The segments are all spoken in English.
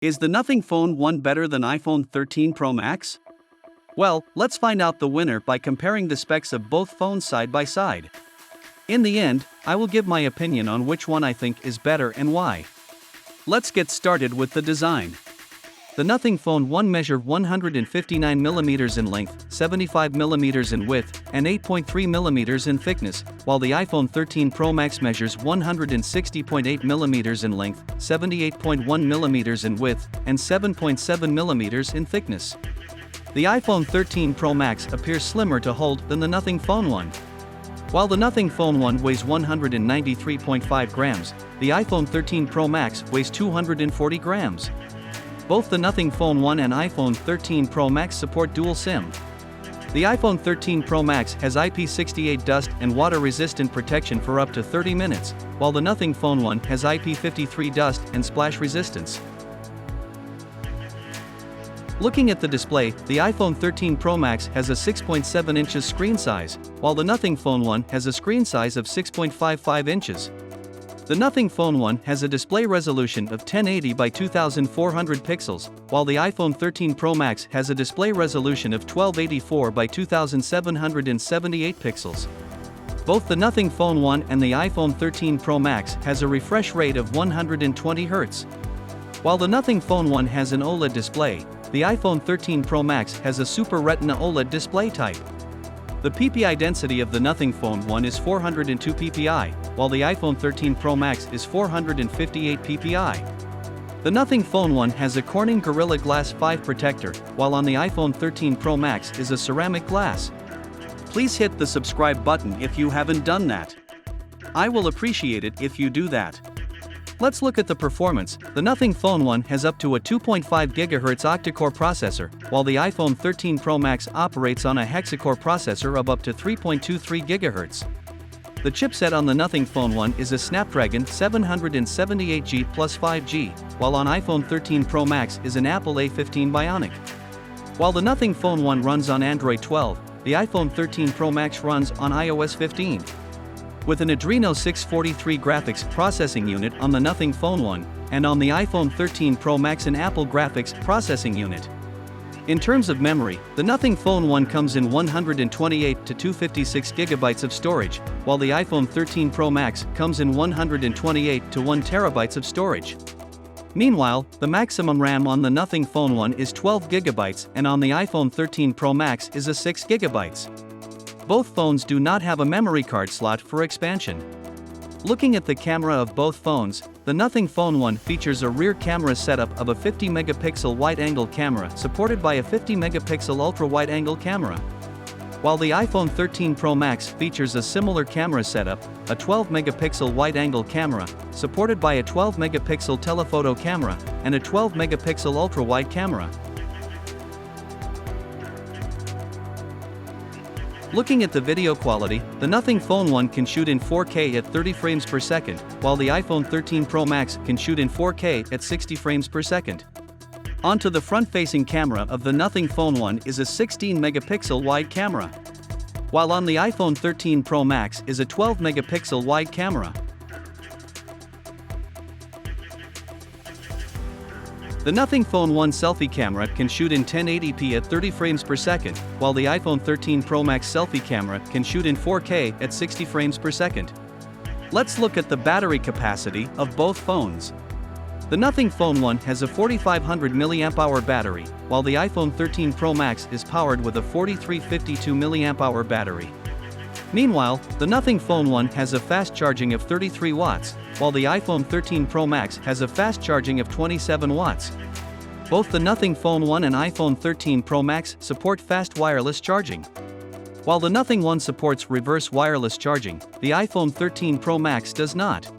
Is the Nothing Phone 1 better than iPhone 13 Pro Max? Well, let's find out the winner by comparing the specs of both phones side by side. In the end, I will give my opinion on which one I think is better and why. Let's get started with the design. The Nothing Phone 1 measured 159mm in length, 75mm in width, and 8.3mm in thickness, while the iPhone 13 Pro Max measures 160.8mm in length, 78.1mm in width, and 7.7mm in thickness. The iPhone 13 Pro Max appears slimmer to hold than the Nothing Phone 1. While the Nothing Phone 1 weighs 193.5 grams, the iPhone 13 Pro Max weighs 240 grams. Both the Nothing Phone 1 and iPhone 13 Pro Max support dual SIM. The iPhone 13 Pro Max has IP68 dust and water-resistant protection for up to 30 minutes, while the Nothing Phone 1 has IP53 dust and splash resistance. Looking at the display, the iPhone 13 Pro Max has a 6.7 inches screen size, while the Nothing Phone 1 has a screen size of 6.55 inches. The Nothing Phone 1 has a display resolution of 1080 by 2400 pixels, while the iPhone 13 Pro Max has a display resolution of 1284 by 2778 pixels. Both the Nothing Phone 1 and the iPhone 13 Pro Max has a refresh rate of 120 Hz. While the Nothing Phone 1 has an OLED display, the iPhone 13 Pro Max has a Super Retina OLED display type. The PPI density of the Nothing Phone 1 is 402 PPI, while the iPhone 13 Pro Max is 458 PPI. The Nothing Phone 1 has a Corning Gorilla Glass 5 protector, while on the iPhone 13 Pro Max is a ceramic glass. Please hit the subscribe button if you haven't done that. I will appreciate it if you do that. Let's look at the performance. The Nothing Phone 1 has up to a 2.5 GHz octa-core processor, while the iPhone 13 Pro Max operates on a hexa-core processor of up to 3.23 GHz. The chipset on the Nothing Phone 1 is a Snapdragon 778G plus 5G, while on iPhone 13 Pro Max is an Apple A15 Bionic. While the Nothing Phone 1 runs on Android 12, the iPhone 13 Pro Max runs on iOS 15. With an Adreno 643 graphics processing unit on the Nothing Phone 1, and on the iPhone 13 Pro Max an Apple graphics processing unit. In terms of memory, the Nothing Phone 1 comes in 128 to 256 GB of storage, while the iPhone 13 Pro Max comes in 128 to 1 TB of storage. Meanwhile, the maximum RAM on the Nothing Phone 1 is 12 GB and on the iPhone 13 Pro Max is a 6 GB. Both phones do not have a memory card slot for expansion. Looking at the camera of both phones, the Nothing Phone 1 features a rear camera setup of a 50-megapixel wide-angle camera supported by a 50-megapixel ultra-wide-angle camera. While the iPhone 13 Pro Max features a similar camera setup, a 12-megapixel wide-angle camera, supported by a 12-megapixel telephoto camera, and a 12-megapixel ultra-wide camera. Looking at the video quality, the Nothing Phone 1 can shoot in 4K at 30 frames per second, while the iPhone 13 Pro Max can shoot in 4K at 60 frames per second. Onto the front-facing camera of the Nothing Phone 1 is a 16-megapixel wide camera, while on the iPhone 13 Pro Max is a 12-megapixel wide camera. The Nothing Phone 1 selfie camera can shoot in 1080p at 30 frames per second, while the iPhone 13 Pro Max selfie camera can shoot in 4K at 60 frames per second. Let's look at the battery capacity of both phones. The Nothing Phone 1 has a 4500 mAh battery, while the iPhone 13 Pro Max is powered with a 4352 mAh battery. Meanwhile, the Nothing Phone 1 has a fast charging of 33 watts, while the iPhone 13 Pro Max has a fast charging of 27 watts. Both the Nothing Phone 1 and iPhone 13 Pro Max support fast wireless charging. While the Nothing 1 supports reverse wireless charging, the iPhone 13 Pro Max does not.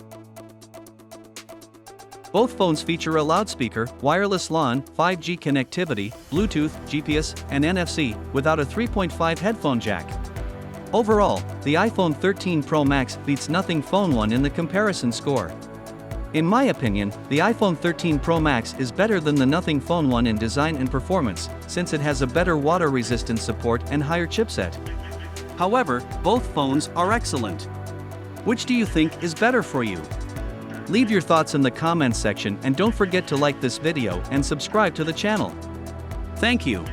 Both phones feature a loudspeaker, wireless LAN, 5G connectivity, Bluetooth, GPS, and NFC, without a 3.5 headphone jack. Overall, the iPhone 13 Pro Max beats Nothing Phone 1 in the comparison score. In my opinion, the iPhone 13 Pro Max is better than the Nothing Phone 1 in design and performance, since it has a better water resistance support and higher chipset. However, both phones are excellent. Which do you think is better for you? Leave your thoughts in the comments section and don't forget to like this video and subscribe to the channel. Thank you.